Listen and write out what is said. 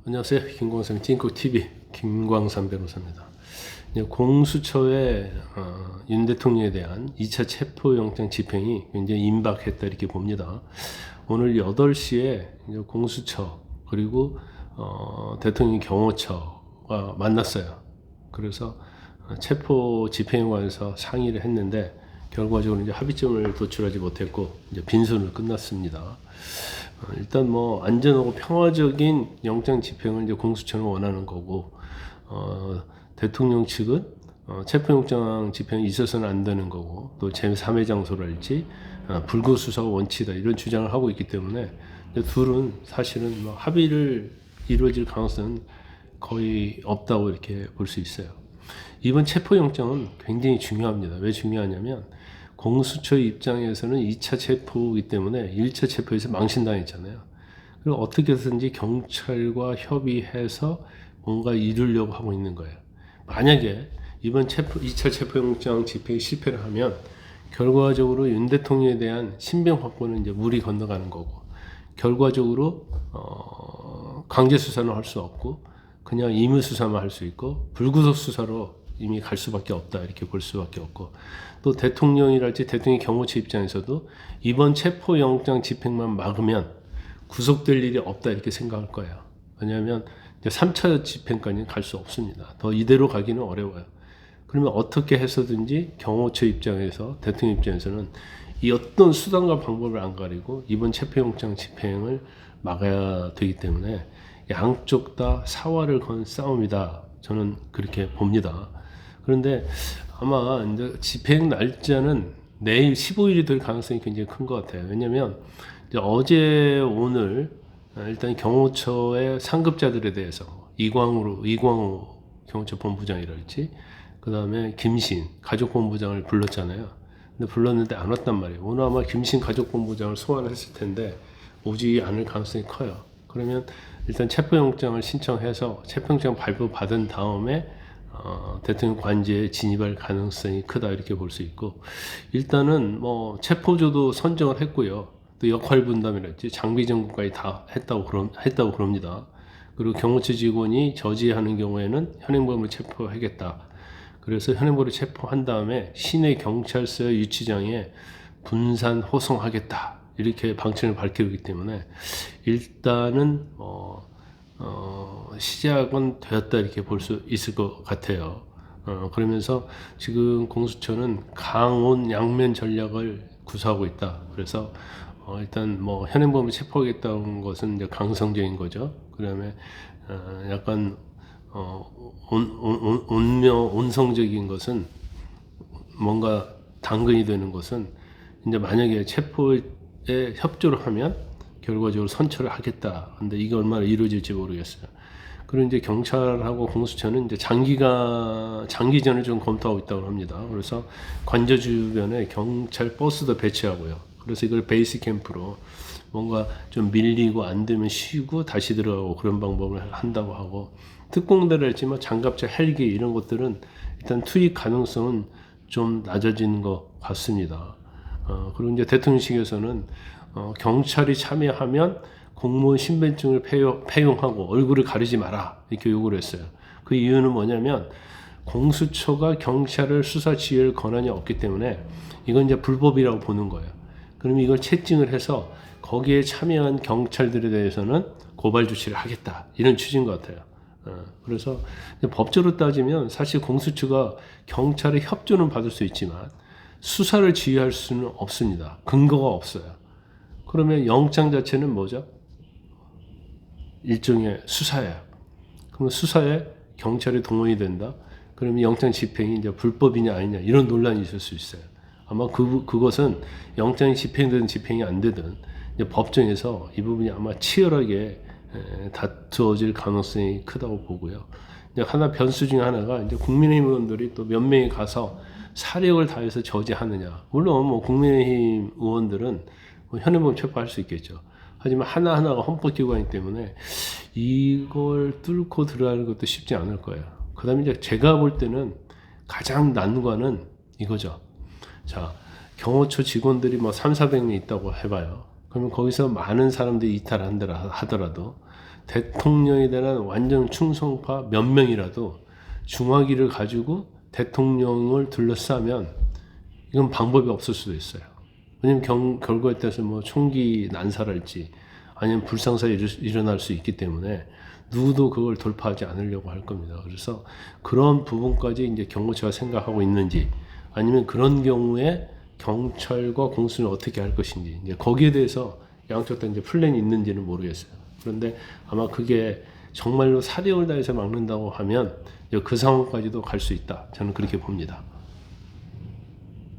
안녕하세요. 김광삼 띵콕TV 김광삼 변호사입니다. 공수처의 윤 대통령에 대한 2차 체포영장 집행이 굉장히 임박했다 이렇게 봅니다. 오늘 8시에 공수처 그리고 대통령 경호처가 만났어요. 그래서 체포 집행에 관해서 상의를 했는데 결과적으로 이제 합의점을 도출하지 못했고 이제 빈손으로 끝났습니다. 일단 뭐 안전하고 평화적인 영장 집행을 이제 공수처는 원하는 거고, 대통령 측은 체포영장 집행이 있어서는 안 되는 거고, 또 제3의 장소랄지 불구수사가 원칙이다 이런 주장을 하고 있기 때문에 둘은 사실은 뭐 합의를 이루어질 가능성은 거의 없다고 이렇게 볼 수 있어요. 이번 체포영장은 굉장히 중요합니다. 왜 중요하냐면 공수처 입장에서는 2차 체포이기 때문에 1차 체포에서 망신당했잖아요. 그리고 어떻게 해서든지 경찰과 협의해서 뭔가 이루려고 하고 있는 거예요. 만약에 이번 2차 체포영장 집행이 실패를 하면 결과적으로 윤 대통령에 대한 신병 확보는 이제 물이 건너가는 거고, 결과적으로 강제 수사는 할 수 없고 그냥 임의 수사만 할 수 있고 불구속 수사로 이미 갈 수밖에 없다 이렇게 볼 수밖에 없고, 또 대통령이랄지 대통령 경호처 입장에서도 이번 체포영장 집행만 막으면 구속될 일이 없다 이렇게 생각할 거예요. 왜냐하면 이제 3차 집행까지는 갈 수 없습니다. 더 이대로 가기는 어려워요. 그러면 어떻게 해서든지 경호처 입장에서 대통령 입장에서는 이 어떤 수단과 방법을 안 가리고 이번 체포영장 집행을 막아야 되기 때문에 양쪽 다 사활을 건 싸움이다 저는 그렇게 봅니다. 그런데 아마 이제 집행 날짜는 내일 15일이 될 가능성이 굉장히 큰 것 같아요. 왜냐면 이제 어제 오늘 일단 경호처의 상급자들에 대해서 이광우 경호처 본부장이랄지 그 다음에 김신 가족본부장을 불렀잖아요. 근데 불렀는데 안 왔단 말이에요. 오늘 아마 김신 가족본부장을 소환을 했을 텐데 오지 않을 가능성이 커요. 그러면 일단 체포영장을 신청해서 체포영장 발부받은 다음에 대통령 관제에 진입할 가능성이 크다 이렇게 볼 수 있고, 일단은 뭐 체포조도 선정을 했고요. 또 역할 분담이랄지 장비 점검까지 다 했다고 그럽니다. 그리고 경호처 직원이 저지하는 경우에는 현행범을 체포하겠다. 그래서 현행범을 체포한 다음에 시내 경찰서 유치장에 분산 호송하겠다 이렇게 방침을 밝히기 때문에 일단은 시작은 되었다 이렇게 볼 수 있을 것 같아요. 그러면서 지금 공수처는 강온 양면 전략을 구사하고 있다. 그래서 일단 뭐 현행범을 체포하겠다는 것은 이제 강성적인 거죠. 그다음에 약간 온성적인 것은 뭔가 당근이 되는 것은 이제 만약에 체포에 협조를 하면 결과적으로 선처를 하겠다. 근데 이게 얼마나 이루어질지 모르겠어요. 그리고 이제 경찰하고 공수처는 이제 장기전을 좀 검토하고 있다고 합니다. 그래서 관저 주변에 경찰 버스도 배치하고요. 그래서 이걸 베이스 캠프로 뭔가 좀 밀리고 안 되면 쉬고 다시 들어가고 그런 방법을 한다고 하고, 특공대랄지 뭐 장갑차 헬기 이런 것들은 일단 투입 가능성은 좀 낮아지는 것 같습니다. 그리고 이제 대통령실에서는 경찰이 참여하면 공무원 신분증을 폐용하고 얼굴을 가리지 마라 이렇게 요구를 했어요. 그 이유는 뭐냐면 공수처가 경찰을 수사 지휘할 권한이 없기 때문에 이건 이제 불법이라고 보는 거예요. 그러면 이걸 채증을 해서 거기에 참여한 경찰들에 대해서는 고발 조치를 하겠다 이런 취지인 것 같아요. 그래서 법적으로 따지면 사실 공수처가 경찰의 협조는 받을 수 있지만 수사를 지휘할 수는 없습니다. 근거가 없어요. 그러면 영장 자체는 뭐죠? 일종의 수사예요. 그러면 수사에 경찰이 동원이 된다. 그러면 영장 집행이 이제 불법이냐 아니냐 이런 논란이 있을 수 있어요. 아마 그것은 영장이 집행되든 집행이 안 되든 이제 법정에서 이 부분이 아마 치열하게 다투어질 가능성이 크다고 보고요. 이제 하나 변수 중에 하나가 이제 국민의힘 의원들이 또 몇 명이 가서 사력을 다해서 저지하느냐. 물론 뭐 국민의힘 의원들은 뭐 현행범 체포할 수 있겠죠. 하지만 하나하나가 헌법기관이기 때문에 이걸 뚫고 들어가는 것도 쉽지 않을 거예요. 그 다음에 이제 제가 볼 때는 가장 난관은 이거죠. 자, 경호처 직원들이 뭐 300~400명 있다고 해봐요. 그러면 거기서 많은 사람들이 이탈한다 하더라도 대통령에 대한 완전 충성파 몇 명이라도 중화기를 가지고 대통령을 둘러싸면 이건 방법이 없을 수도 있어요. 왜냐면 결과에 따라서 뭐 총기 난사랄지 아니면 불상사가 일어날 수 있기 때문에 누구도 그걸 돌파하지 않으려고 할 겁니다. 그래서 그런 부분까지 이제 경호처가 생각하고 있는지 아니면 그런 경우에 경찰과 공수는 어떻게 할 것인지 이제 거기에 대해서 양쪽 다 이제 플랜이 있는지는 모르겠어요. 그런데 아마 그게 정말로 사력을 다해서 막는다고 하면 그 상황까지도 갈 수 있다. 저는 그렇게 봅니다.